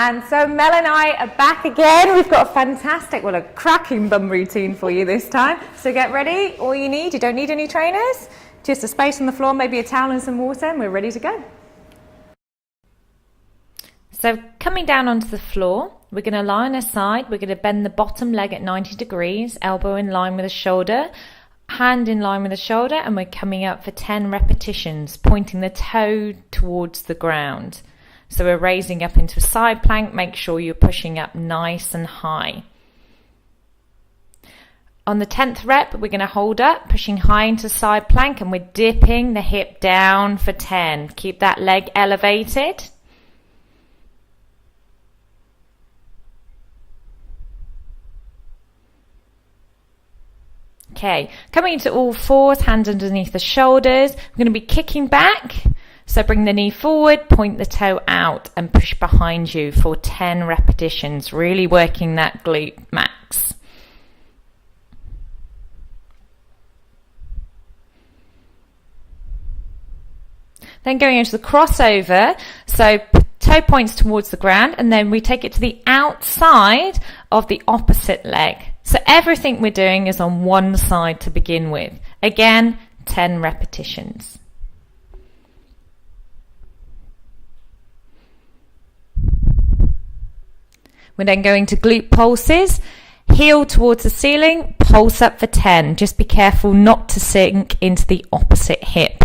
And so Mel and I are back again. We've got a fantastic, well, a cracking bum routine for you this time. So get ready. All you need, you don't need any trainers, just a space on the floor, maybe a towel and some water, and we're ready to go. So coming down onto the floor, we're going to lie on our side. We're going to bend the bottom leg at 90 degrees, elbow in line with the shoulder, hand in line with the shoulder, and we're coming up for 10 repetitions, pointing the toe towards the ground. So we're raising up into a side plank. Make sure you're pushing up nice and high. On the 10th rep, we're going to hold up, pushing high into side plank, and we're dipping the hip down for 10. Keep that leg elevated. Okay, coming into all fours, hands underneath the shoulders. We're going to be kicking back. So bring the knee forward, point the toe out, and push behind you for 10 repetitions, really working that glute max. Then going into the crossover, so toe points towards the ground, and then we take it to the outside of the opposite leg. So everything we're doing is on one side to begin with. Again, 10 repetitions. We're then going to glute pulses, heel towards the ceiling, pulse up for 10. Just be careful not to sink into the opposite hip.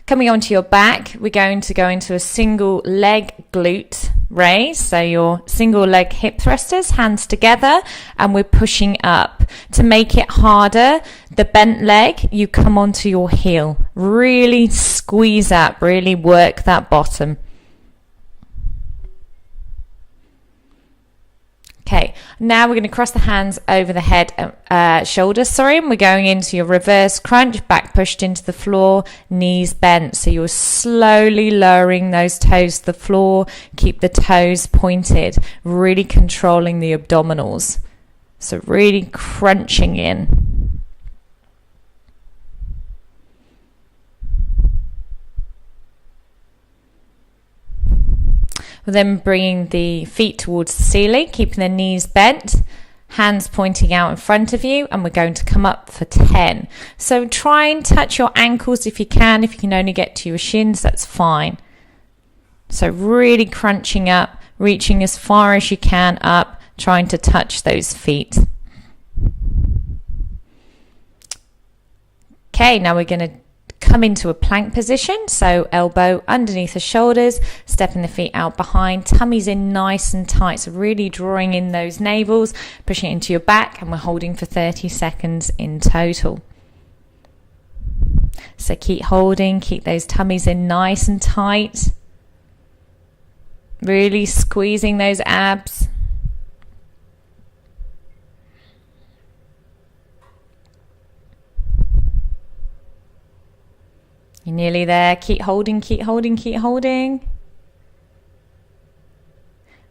Coming onto your back, we're going to go into a single leg glute raise. So your single leg hip thrusters, hands together, and we're pushing up. To make it harder, the bent leg, you come onto your heel. Really squeeze up, really work that bottom. Okay, now we're going to cross the hands over the head, shoulders, and we're going into your reverse crunch, back pushed into the floor, knees bent. So you're slowly lowering those toes to the floor, keep the toes pointed, really controlling the abdominals. So really crunching in. We're then bringing the feet towards the ceiling, keeping the knees bent, hands pointing out in front of you, and we're going to come up for 10. So try and touch your ankles if you can. If you can only get to your shins, that's fine. So really crunching up, reaching as far as you can up, trying to touch those feet. Okay, now we're going to come into a plank position, so elbow underneath the shoulders, stepping the feet out behind, tummy's in nice and tight, so really drawing in those navels, pushing it into your back, and we're holding for 30 seconds in total. So keep holding, keep those tummies in nice and tight, really squeezing those abs. You're nearly there. Keep holding, keep holding, keep holding.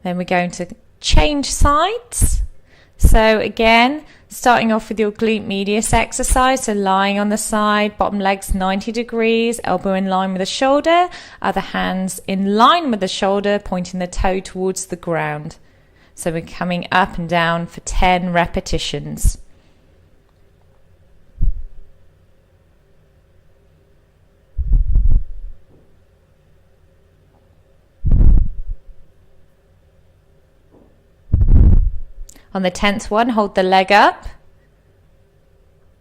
Then we're going to change sides. So again, starting off with your glute medius exercise. So lying on the side, bottom legs 90 degrees, elbow in line with the shoulder, other hands in line with the shoulder, pointing the toe towards the ground. So we're coming up and down for 10 repetitions. On the 10th one, hold the leg up.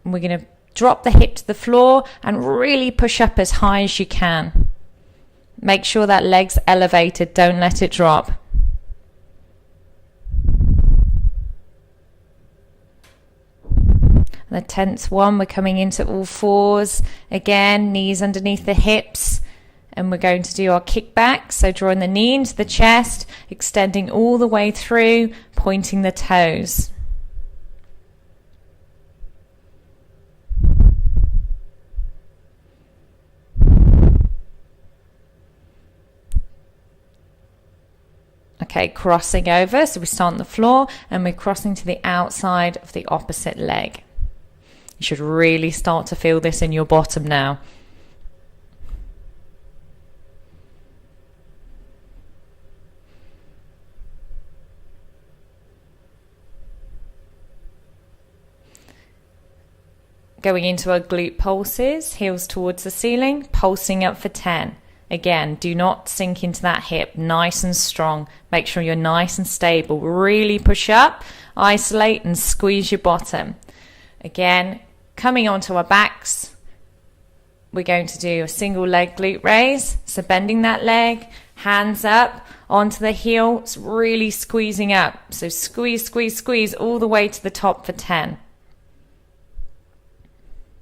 And we're going to drop the hip to the floor and really push up as high as you can. Make sure that leg's elevated, don't let it drop. On the 10th one, we're coming into all fours. Again, knees underneath the hips. And we're going to do our kickback, so drawing the knee into the chest, extending all the way through, pointing the toes. Okay, crossing over, so we start on the floor and we're crossing to the outside of the opposite leg. You should really start to feel this in your bottom now. Going into our glute pulses, heels towards the ceiling, pulsing up for 10. Again, do not sink into that hip, nice and strong. Make sure you're nice and stable. Really push up, isolate and squeeze your bottom. Again, coming onto our backs, we're going to do a single leg glute raise. So bending that leg, hands up onto the heel, it's really squeezing up. So squeeze, squeeze, squeeze all the way to the top for 10.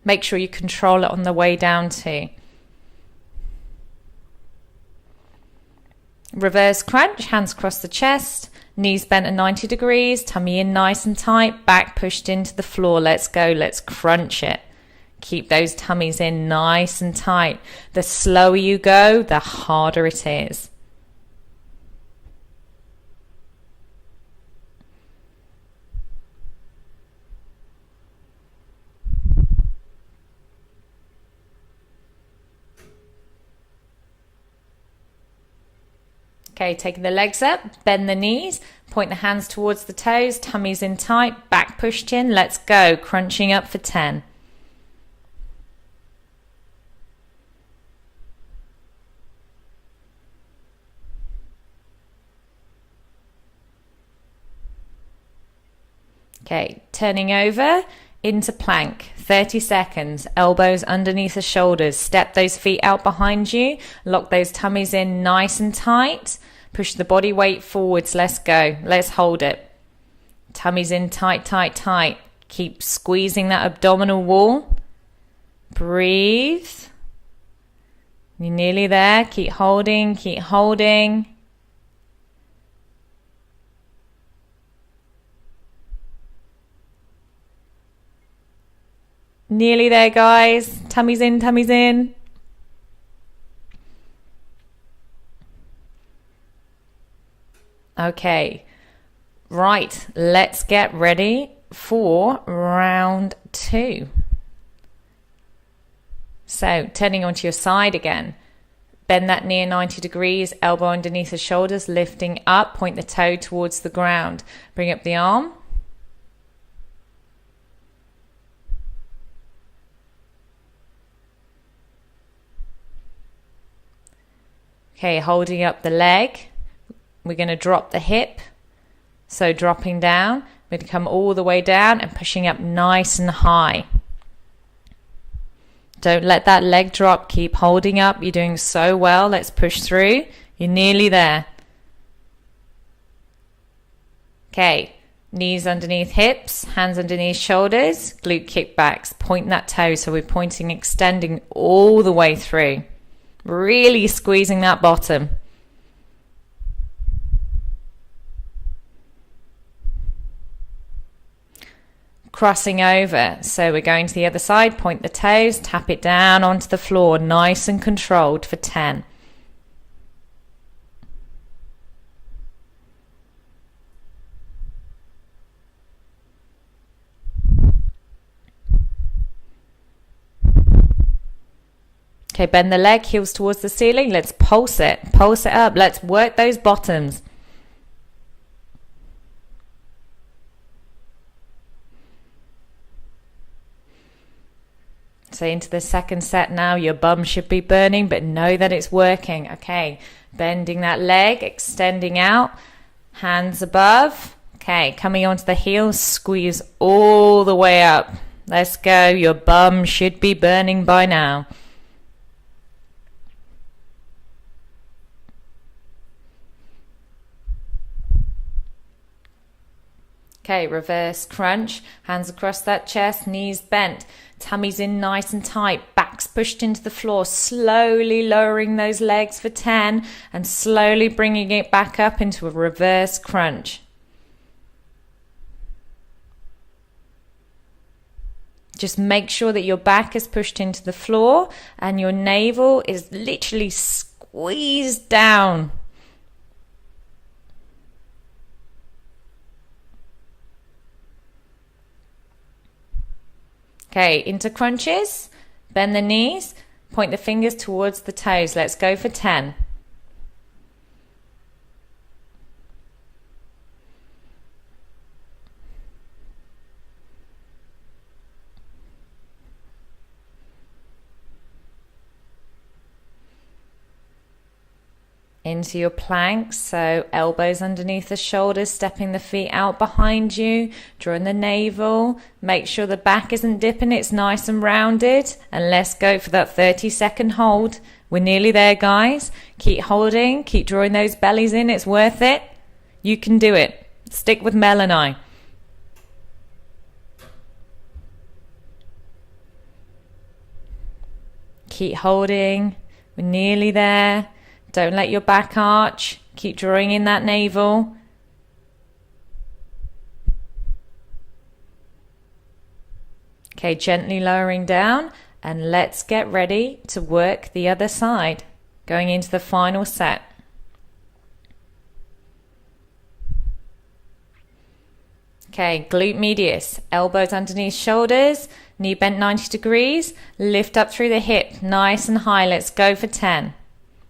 Make sure you control it on the way down too. Reverse crunch, hands across the chest, knees bent at 90 degrees, tummy in nice and tight, back pushed into the floor. Let's go, let's crunch it. Keep those tummies in nice and tight. The slower you go, the harder it is. Okay, taking the legs up, bend the knees, point the hands towards the toes, tummies in tight, back pushed in. Let's go, crunching up for 10. Okay, turning over into plank, 30 seconds, elbows underneath the shoulders, step those feet out behind you, lock those tummies in nice and tight, push the body weight forwards, let's go, let's hold it. Tummies in tight, tight, tight, keep squeezing that abdominal wall, breathe, you're nearly there, keep holding, keep holding. Nearly there, guys. Tummies in, tummies in. Okay. Right. Let's get ready for round 2. So, turning onto your side again. Bend that knee at 90 degrees, elbow underneath the shoulders, lifting up, point the toe towards the ground. Bring up the arm. Okay, holding up the leg, we're going to drop the hip, so dropping down, we're going to come all the way down and pushing up nice and high. Don't let that leg drop, keep holding up, you're doing so well, let's push through, you're nearly there. Okay, knees underneath hips, hands underneath shoulders, glute kickbacks, point that toe, so we're pointing, extending all the way through. Really squeezing that bottom. Crossing over. So we're going to the other side, point the toes, tap it down onto the floor, nice and controlled for 10. Okay, bend the leg, heels towards the ceiling. Let's pulse it up. Let's work those bottoms. So into the second set now, your bum should be burning, but know that it's working. Okay, bending that leg, extending out, hands above. Okay, coming onto the heels, squeeze all the way up. Let's go, your bum should be burning by now. Okay, reverse crunch, hands across that chest, knees bent, tummies in nice and tight, backs pushed into the floor, slowly lowering those legs for 10 and slowly bringing it back up into a reverse crunch. Just make sure that your back is pushed into the floor and your navel is literally squeezed down. Okay, into crunches, bend the knees, point the fingers towards the toes. Let's go for 10. into your planks. So elbows underneath the shoulders, stepping the feet out behind you, drawing the navel. Make sure the back isn't dipping, it's nice and rounded. And let's go for that 30-second hold. We're nearly there, guys. Keep holding, keep drawing those bellies in, it's worth it. You can do it. Stick with Mel and I. Keep holding. We're nearly there. Don't let your back arch. Keep drawing in that navel. Okay, gently lowering down, and let's get ready to work the other side, going into the final set. Okay, glute medius, elbows underneath shoulders, knee bent 90 degrees, lift up through the hip, nice and high. Let's go for 10.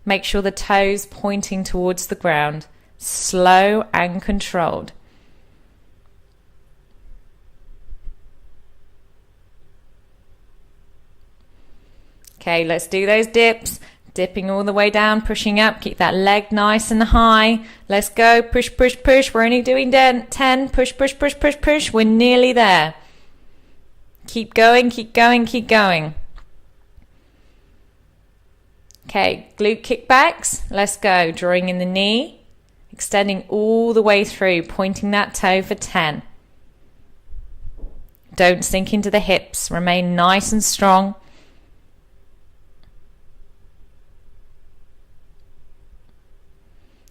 Make sure the toes pointing towards the ground, slow and controlled. Okay, let's do those dips. Dipping all the way down, pushing up, keep that leg nice and high. Let's go, push, push, push. We're only doing 10, push, push, push, push, push. We're nearly there. Keep going, keep going, keep going. Okay, glute kickbacks. Let's go, drawing in the knee, extending all the way through, pointing that toe for 10. Don't sink into the hips, remain nice and strong.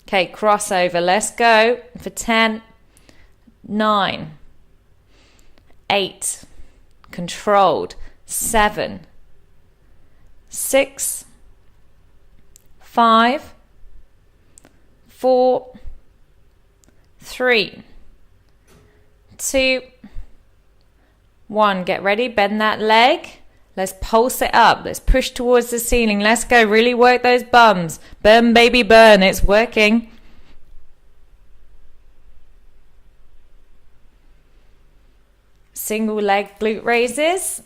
Okay, crossover, let's go for 10, 9, 8, controlled, 7, 6, 5, 4, 3, 2, 1. Get ready, bend that leg. Let's pulse it up. Let's push towards the ceiling. Let's go. Really work those bums. Burn, baby, burn. It's working. Single leg glute raises.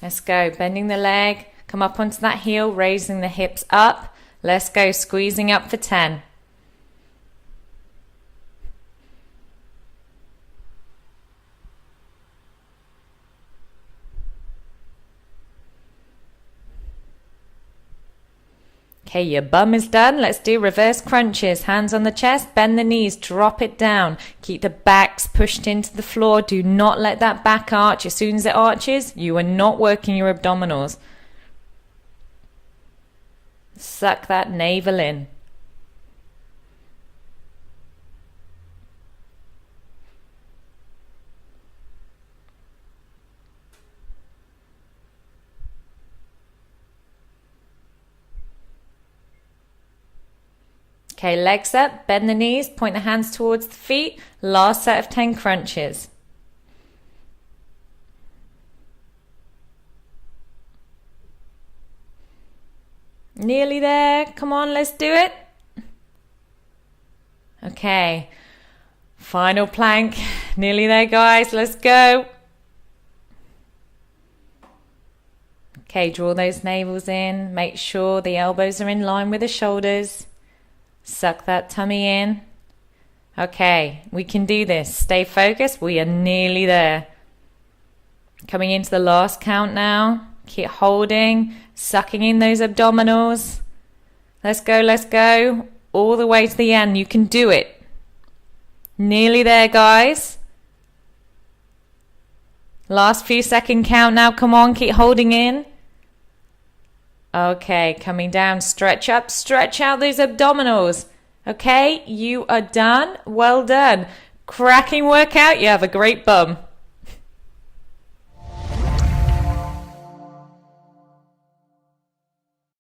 Let's go. Bending the leg. Come up onto that heel, raising the hips up. Let's go. Squeezing up for 10. Okay, your bum is done. Let's do reverse crunches. Hands on the chest, bend the knees, drop it down. Keep the backs pushed into the floor. Do not let that back arch. As soon as it arches, you are not working your abdominals. Suck that navel in. Okay, legs up, bend the knees, point the hands towards the feet. Last set of 10 crunches. Nearly there. Come on, let's do it. Okay, final plank. Nearly there, guys. Let's go. Okay, draw those navels in. Make sure the elbows are in line with the shoulders. Suck that tummy in. Okay, we can do this. Stay focused. We are nearly there. Coming into the last count now. Keep holding, sucking in those abdominals. Let's go, let's go. All the way to the end. You can do it. Nearly there, guys. Last few second count now. Come on, keep holding in. Okay, coming down, stretch up, stretch out those abdominals. Okay, you are done. Well done. Cracking workout. You have a great bum.